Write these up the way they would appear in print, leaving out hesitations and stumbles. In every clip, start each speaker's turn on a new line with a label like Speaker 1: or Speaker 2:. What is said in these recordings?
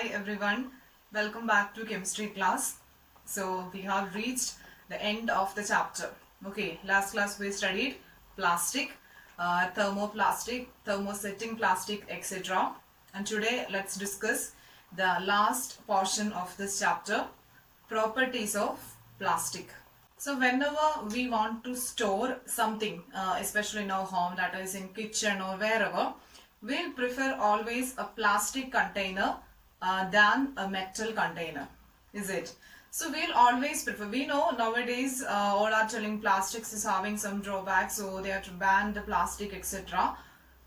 Speaker 1: Hi everyone, welcome back to chemistry class. So we have reached the end of the chapter. Okay, last class we studied plastic, thermoplastic, thermosetting plastic, etc. And today let's discuss the last portion of this chapter, properties of plastic. So whenever we want to store something, especially in our home, that is in kitchen or wherever, we'll prefer always a plastic container than a metal container, is it? So we'll always prefer, we know nowadays all are telling plastics is having some drawbacks, so they have to ban the plastic, etc.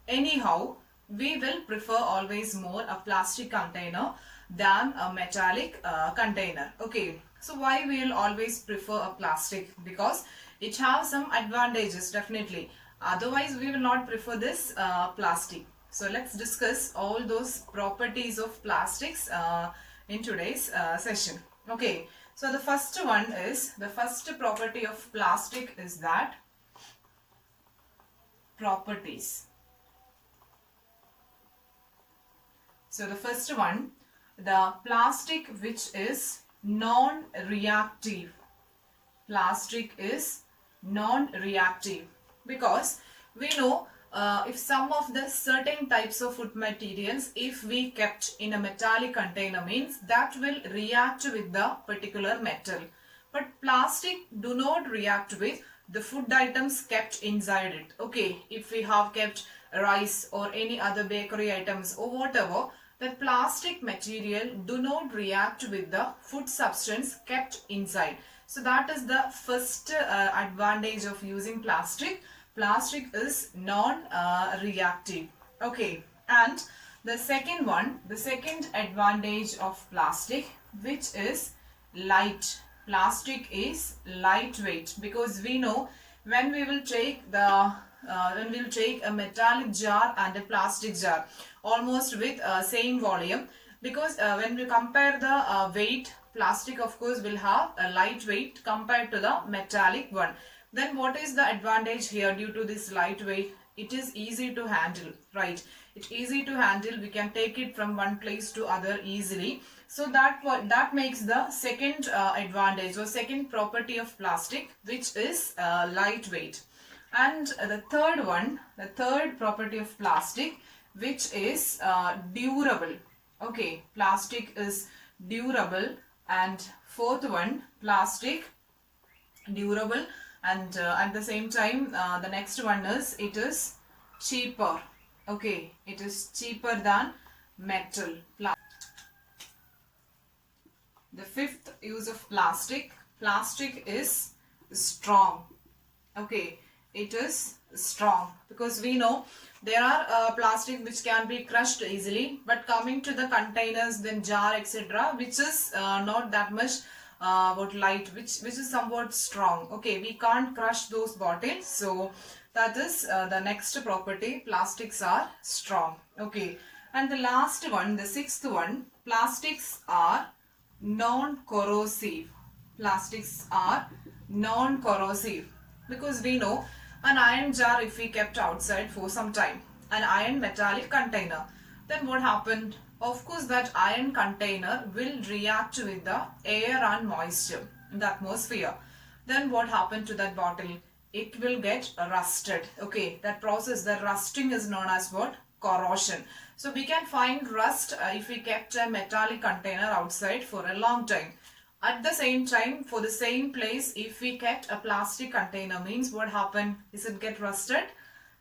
Speaker 1: Anyhow, we will prefer always more a plastic container than a metallic container. Okay, so why we will always prefer a plastic? Because it has some advantages, definitely. Otherwise we will not prefer this plastic. So let's discuss all those properties of plastics in today's session. Okay, so the first one is, the first property of plastic is that properties. So the first one, the plastic which is non-reactive. Plastic is non-reactive because we know if some of the certain types of food materials, if we kept in a metallic container, means that will react with the particular metal. But plastic do not react with the food items kept inside it. Okay, if we have kept rice or any other bakery items or whatever, the plastic material do not react with the food substance kept inside. So that is the first advantage of using plastic. Plastic is non-reactive. Okay, and the second one, the second advantage of plastic, which is light. Plastic is lightweight because we know when we will take the a metallic jar and a plastic jar almost with same volume, because when we compare the weight, plastic of course will have a lightweight compared to the metallic one. Then what is the advantage here? Due to this lightweight, it is easy to handle, right? It's easy to handle. We can take it from one place to other easily. So that makes the second advantage or second property of plastic, which is lightweight. And the third one, the third property of plastic, which is durable. Okay, plastic is durable. And fourth one, plastic durable. And at the same time, the next one is, it is cheaper. Okay, it is cheaper than metal. The fifth use of plastic, plastic is strong. Okay, it is strong because we know there are plastic which can be crushed easily, but coming to the containers, then jar, etc., which is not that much light, which is somewhat strong. Okay, we can't crush those bottles, so that is the next property. Plastics are strong. Okay, and the last one, the sixth one, plastics are non-corrosive. Plastics are non-corrosive because we know an iron jar, if we kept outside for some time, an iron metallic container, then what happened? Of course, that iron container will react with the air and moisture in the atmosphere. Then what happened to that bottle? It will get rusted. Okay, that process, the rusting is known as what? Corrosion. So we can find rust if we kept a metallic container outside for a long time. At the same time, for the same place, if we kept a plastic container, means what happened? Is it get rusted?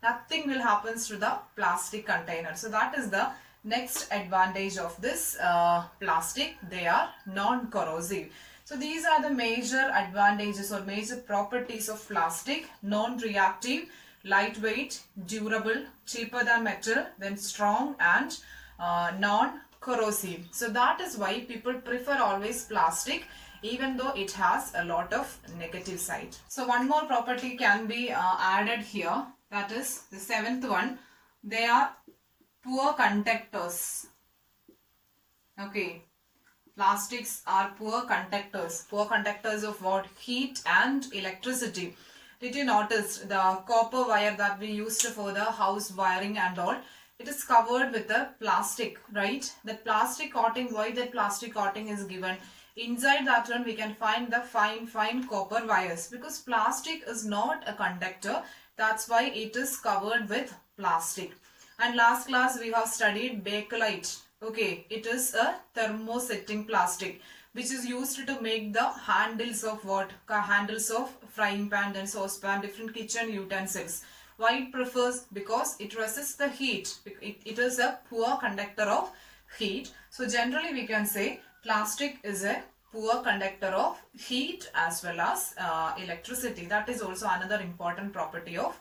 Speaker 1: Nothing will happen to the plastic container. So that is the next advantage of this plastic. They are non-corrosive. So these are the major advantages or major properties of plastic: non-reactive, lightweight, durable, cheaper than metal, then strong, and non-corrosive. So that is why people prefer always plastic, even though it has a lot of negative side. So one more property can be added here, that is the seventh one. They are poor conductors. Okay, plastics are poor conductors. Poor conductors of what? Heat and electricity. Did you notice the copper wire that we used for the house wiring and all? It is covered with a plastic, right? That plastic coating, why that plastic coating is given? Inside that one we can find the fine copper wires, because plastic is not a conductor. That's why it is covered with plastic. And last class we have studied bakelite. Okay, it is a thermosetting plastic which is used to make the handles of what? Handles of frying pan and saucepan, different kitchen utensils. Why it prefers? Because it resists the heat. It is a poor conductor of heat. So generally we can say plastic is a poor conductor of heat as well as electricity. That is also another important property of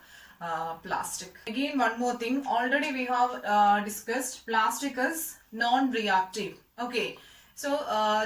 Speaker 1: plastic. Again, one more thing, already we have discussed plastic is non-reactive. Okay, so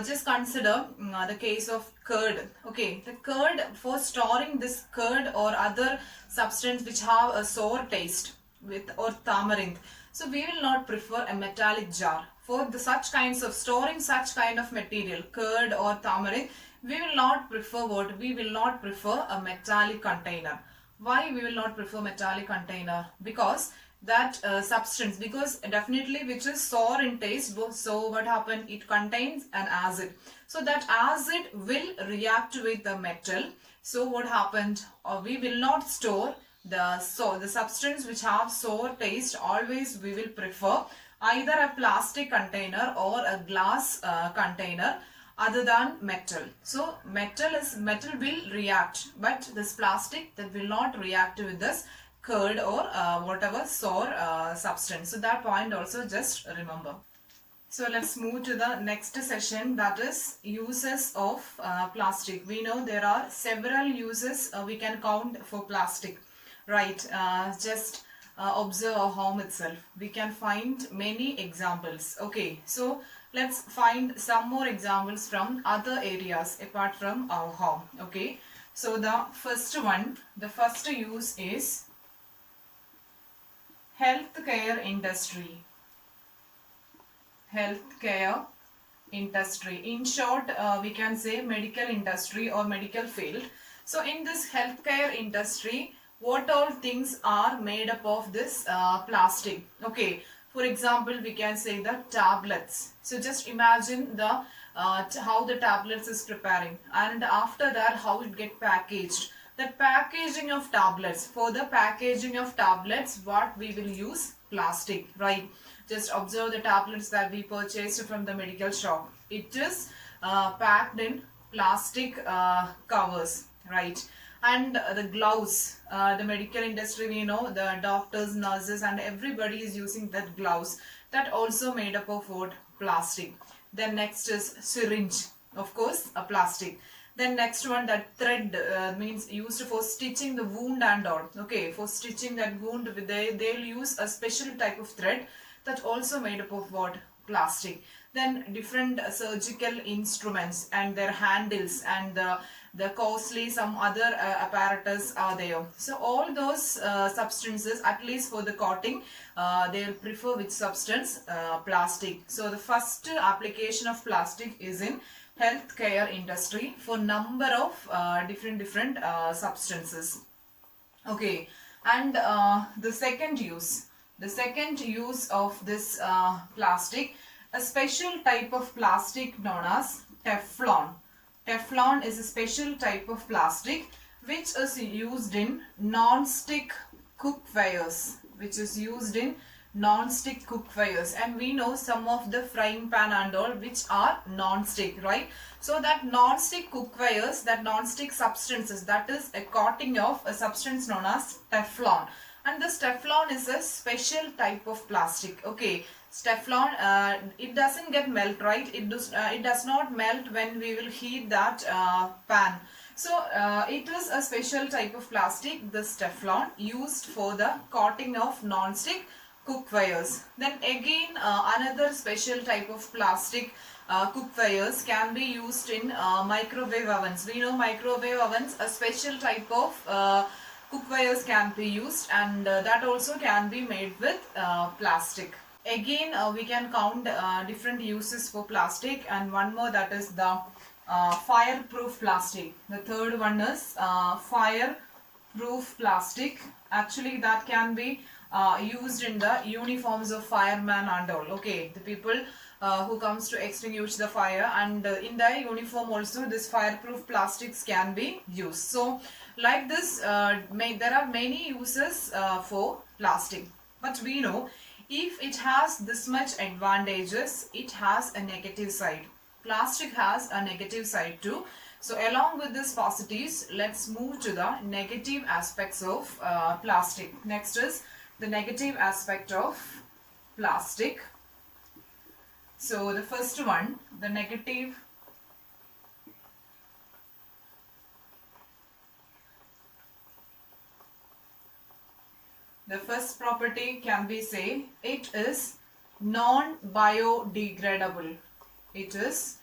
Speaker 1: just consider the case of curd. Okay, the curd, for storing this curd or other substance which have a sour taste with or tamarind, so we will not prefer a metallic jar. For the such kinds of storing such kind of material, curd or tamarind, we will not prefer what? We will not prefer a metallic container. Why we will not prefer metallic container? Because that substance, because definitely which is sour in taste, so what happened? It contains an acid. So that acid will react with the metal. So what happened? We will not store the substance which have sour taste. Always we will prefer either a plastic container or a glass container other than metal. So metal will react, but this plastic that will not react with this curd or whatever sour substance. So that point also just remember. So let's move to the next session, that is uses of plastic. We know there are several uses we can count for plastic, right? Just observe our home itself. We can find many examples. Okay, so let's find some more examples from other areas apart from our home. Okay, so the first use is healthcare industry. Healthcare industry. In short, we can say medical industry or medical field. So in this healthcare industry, what all things are made up of this plastic? Okay, for example, we can say the tablets. So just imagine the how the tablets is preparing, and after that how it get packaged. The packaging of tablets. For the packaging of tablets, what we will use? Plastic, right? Just observe the tablets that we purchased from the medical shop. It is packed in plastic covers, right? And the gloves, the medical industry, we know the doctors, nurses and everybody is using that gloves. That also made up of what? Plastic. Then next is syringe, of course, a plastic. Then next one, that thread means used for stitching the wound and all. Okay, for stitching that wound, they'll use a special type of thread that also made up of what? Plastic. Then different surgical instruments and their handles and the costly some other apparatus are there. So all those substances, at least for the coating, they'll prefer which substance? Plastic. So the first application of plastic is in healthcare industry for number of different substances. Okay, and the second use of this plastic, a special type of plastic known as Teflon. Teflon is a special type of plastic which is used in non-stick cookwares, and we know some of the frying pan and all which are non-stick, right? So that non-stick cookwares, that non-stick substances, that is a coating of a substance known as Teflon. And this Teflon is a special type of plastic. Okay, Teflon, it doesn't get melt, right? It does not melt when we will heat that pan. So it is a special type of plastic, this Teflon, used for the coating of non-stick cookwares. Then again another special type of plastic cookwares can be used in microwave ovens. We know microwave ovens, a special type of cookwares can be used, and that also can be made with plastic. Again we can count different uses for plastic, and one more, that is the fireproof plastic. The third one is fireproof proof plastic. Actually, that can be used in the uniforms of fireman and all. Okay, the people who comes to extinguish the fire, and in the uniform also this fireproof plastics can be used. So like this, there are many uses for plastic, but we know if it has this much advantages, it has a negative side. Plastic has a negative side too. So along with these positives, let's move to the negative aspects of plastic. Next is the negative aspect of plastic. So the first one, the negative the first property can be say it is non-biodegradable. It is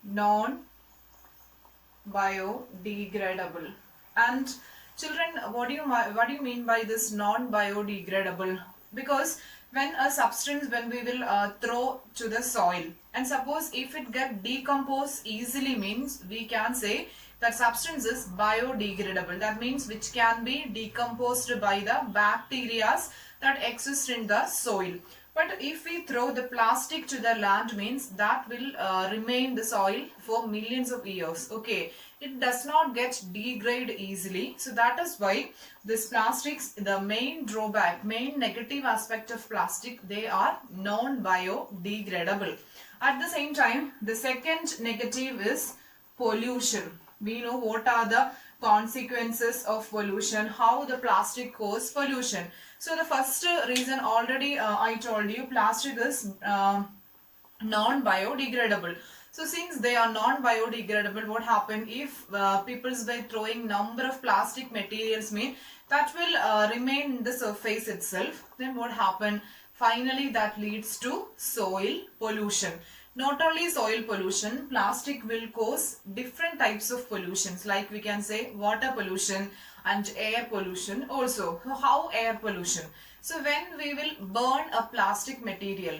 Speaker 1: non-biodegradable. And children, what do you mean by this non-biodegradable? Because when a substance, when we will throw to the soil, and suppose if it get decomposed easily, means we can say that substance is biodegradable. That means which can be decomposed by the bacteria that exist in the soil. But if we throw the plastic to the land, means that will remain the soil for millions of years. Okay, it does not get degrade easily. So that is why this plastics, the main drawback, main negative aspect of plastic, they are non-biodegradable. At the same time, the second negative is pollution. We know what are the consequences of pollution, how the plastic cause pollution. So the first reason already I told you, plastic is non-biodegradable. So since they are non-biodegradable, what happen if people by throwing number of plastic materials, mean that will remain in the surface itself, then what happen? Finally that leads to soil pollution. Not only soil pollution, plastic will cause different types of pollutions, like we can say water pollution and air pollution also. So how air pollution? So when we will burn a plastic material,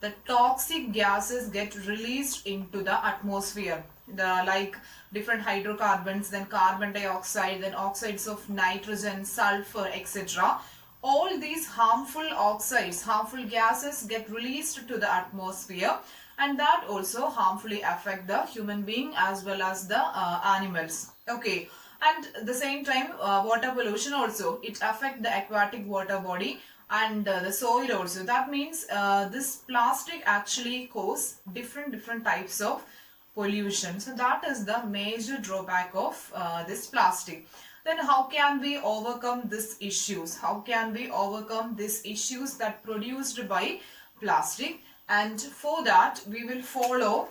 Speaker 1: the toxic gases get released into the atmosphere. Like different hydrocarbons, then carbon dioxide, then oxides of nitrogen, sulfur, etc. All these harmful oxides, harmful gases get released to the atmosphere, and that also harmfully affect the human being as well as the animals. Okay, and at the same time water pollution also, it affect the aquatic water body and the soil also. That means this plastic actually cause different types of pollution. So that is the major drawback of this plastic. Then how can we overcome these issues? How can we overcome these issues that produced by plastic? And for that we will follow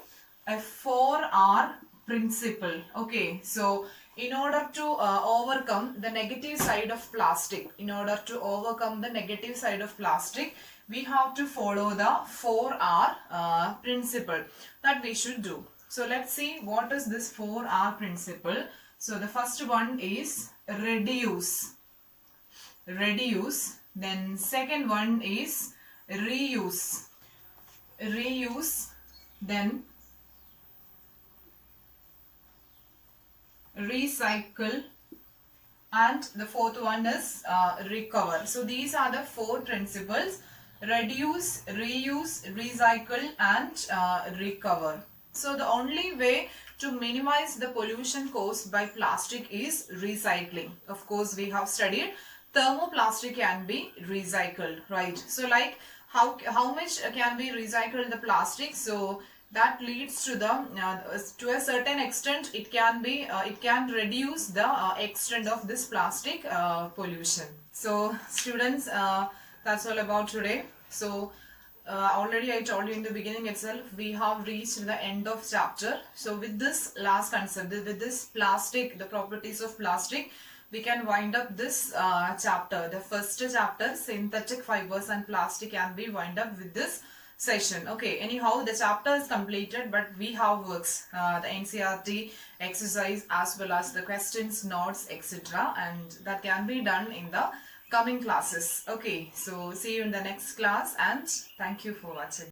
Speaker 1: a 4R principle. Okay, so in order to overcome the negative side of plastic, we have to follow the 4R principle that we should do. So let's see what is this 4R principle. So the first one is reduce. Then second one is reuse. Then recycle, and the fourth one is recover. So these are the 4 principles: reduce, reuse, recycle, and recover. So the only way to minimize the pollution caused by plastic is recycling. Of course, we have studied thermoplastic can be recycled, right? So like how much can be recycled the plastic? So that leads to the to a certain extent it can reduce the extent of this plastic pollution. So students, that's all about today. So already I told you in the beginning itself, we have reached the end of chapter. So with this last concept, with this plastic, the properties of plastic, we can wind up this chapter. The first chapter, synthetic fibers and plastic, can be wind up with this session. Okay, anyhow the chapter is completed, but we have works, the NCERT exercise as well as the questions, notes, etc. and that can be done in the coming classes. Okay, so see you in the next class, and thank you for watching.